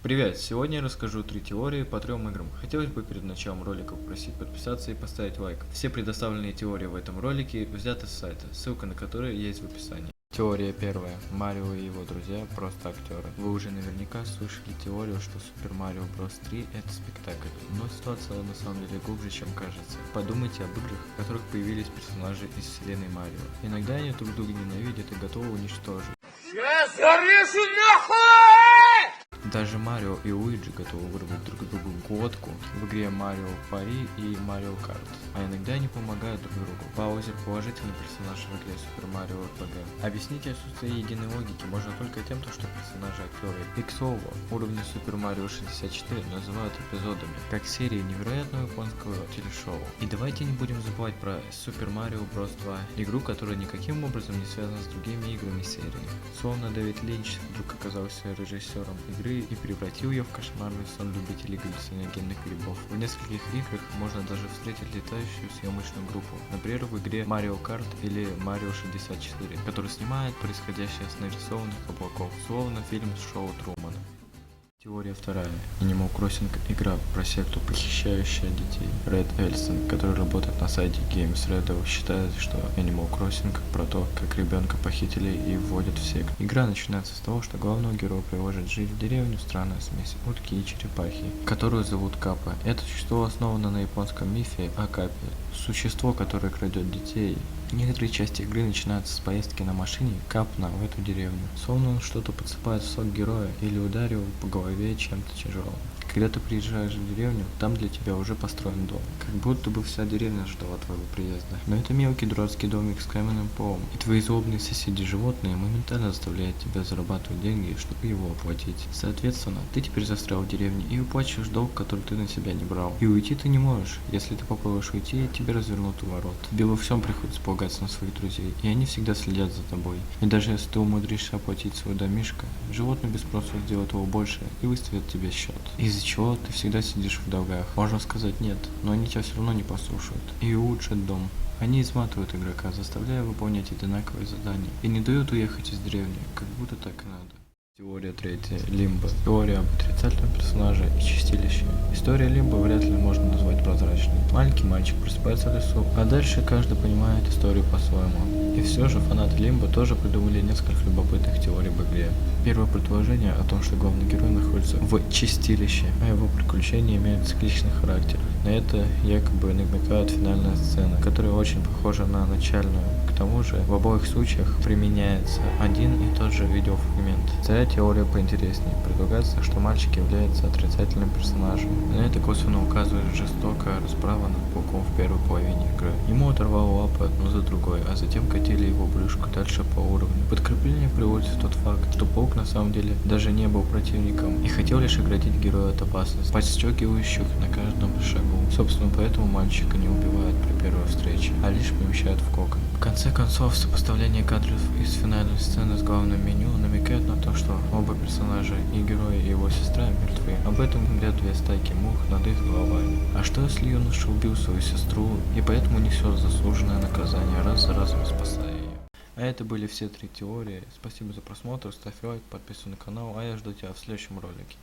Привет! Сегодня я расскажу 3 теории по 3 играм. Хотелось бы перед началом ролика попросить подписаться и поставить лайк. Все предоставленные теории в этом ролике взяты с сайта, ссылка на который есть в описании. Теория первая. Марио и его друзья просто актеры. Вы уже наверняка слышали теорию, что Super Mario Bros. 3 это спектакль, но ситуация на самом деле глубже, чем кажется. Подумайте об играх, в которых появились персонажи из вселенной Марио. Иногда они друг друга ненавидят и готовы уничтожить. Сейчас зарежу нахуй! Даже Марио и Луиджи готовы вырвать друг другу глотку в игре Марио Пари и Марио Карт, а иногда они помогают друг другу. Баузер — положительный персонаж в игре Super Mario RPG. Объяснить отсутствие единой логики можно только тем, что персонажи актеры. И к слову, уровни Super Mario 64 называют эпизодами, как серии невероятного японского телешоу. И давайте не будем забывать про Super Mario Bros. 2, игру, которая никаким образом не связана с другими играми серии. Словно Дэвид Линч вдруг оказался режиссером игры и превратил ее в кошмарный сон любителей галлюциногенных грибов. В нескольких играх можно даже встретить летающую съемочную группу, например в игре Mario Kart или Mario 64, который снимает происходящее с нарисованных облаков, словно фильм с шоу Трумана. Теория вторая. Animal Crossing — игра про секту, похищающая детей. Red Elson, который работает на сайте Games Radar, считает, что Animal Crossing про то, как ребенка похитили и вводят в секту. Игра начинается с того, что главного героя привозят жить в деревню странная смесь утки и черепахи, которую зовут Капа. Это существо основано на японском мифе о Капе, существо, которое крадет детей. Некоторые части игры начинаются с поездки на машине Капна в эту деревню, словно он что-то подсыпает в сок героя или ударил по голове чем-то тяжелым. Когда ты приезжаешь в деревню, там для тебя уже построен дом, как будто бы вся деревня ждала твоего приезда. Но это мелкий дурацкий домик с каменным полом, и твои злобные соседи-животные моментально заставляют тебя зарабатывать деньги, чтобы его оплатить. Соответственно, ты теперь застрял в деревне и уплачиваешь долг, который ты на себя не брал. И уйти ты не можешь. Если ты попробуешь уйти, тебе развернут у ворот. Тебе во всем приходится полагаться на своих друзей, и они всегда следят за тобой. И даже если ты умудришься оплатить свой домишко, животные без спроса сделают его больше и выставят тебе счет. Из-за чего ты всегда сидишь в долгах. Можно сказать нет, но они тебя все равно не послушают и улучшат дом. Они изматывают игрока, заставляя выполнять одинаковые задания, и не дают уехать из деревни, как будто так и надо. Теория третья. Лимбо. Теория об отрицательном персонаже и чистилище. История Лимбо вряд ли можно назвать прозрачной. Маленький мальчик просыпается в лесу, а дальше каждый понимает историю по-своему. И все же фанаты Лимбо тоже придумали несколько любопытных теорий об игре. Первое предположение о том, что главный герой находится в чистилище, а его приключения имеют цикличный характер. На это якобы намекает финальная сцена, которая очень похожа на начальную. К тому же в обоих случаях применяется один и тот же видеофрагмент. Вторая теория поинтереснее. Предполагается, что мальчик является отрицательным персонажем. На это косвенно указывает жестокая расправа над пауком в первой половине игры. Ему оторвало лапы одну за другой, а затем катили его брюшко дальше по уровню. Подкрепление приводит в тот факт, что паук на самом деле даже не был противником и хотел лишь оградить героя от опасности, подстегивающих на каждом шагу. Собственно, поэтому мальчика не убивают при первой встрече, а лишь помещают в кокон. В конце концов, сопоставление кадров из финальной сцены с главным меню намекает на то, что оба персонажа, и герой, и его сестра, мертвы. Об этом говорят две стайки мух над их головами. А что если юноша убил свою сестру и поэтому несет заслуженное наказание, раз за разом спасая ее? А это были все 3 теории. Спасибо за просмотр, ставь лайк, подписывайся на канал, а я жду тебя в следующем ролике.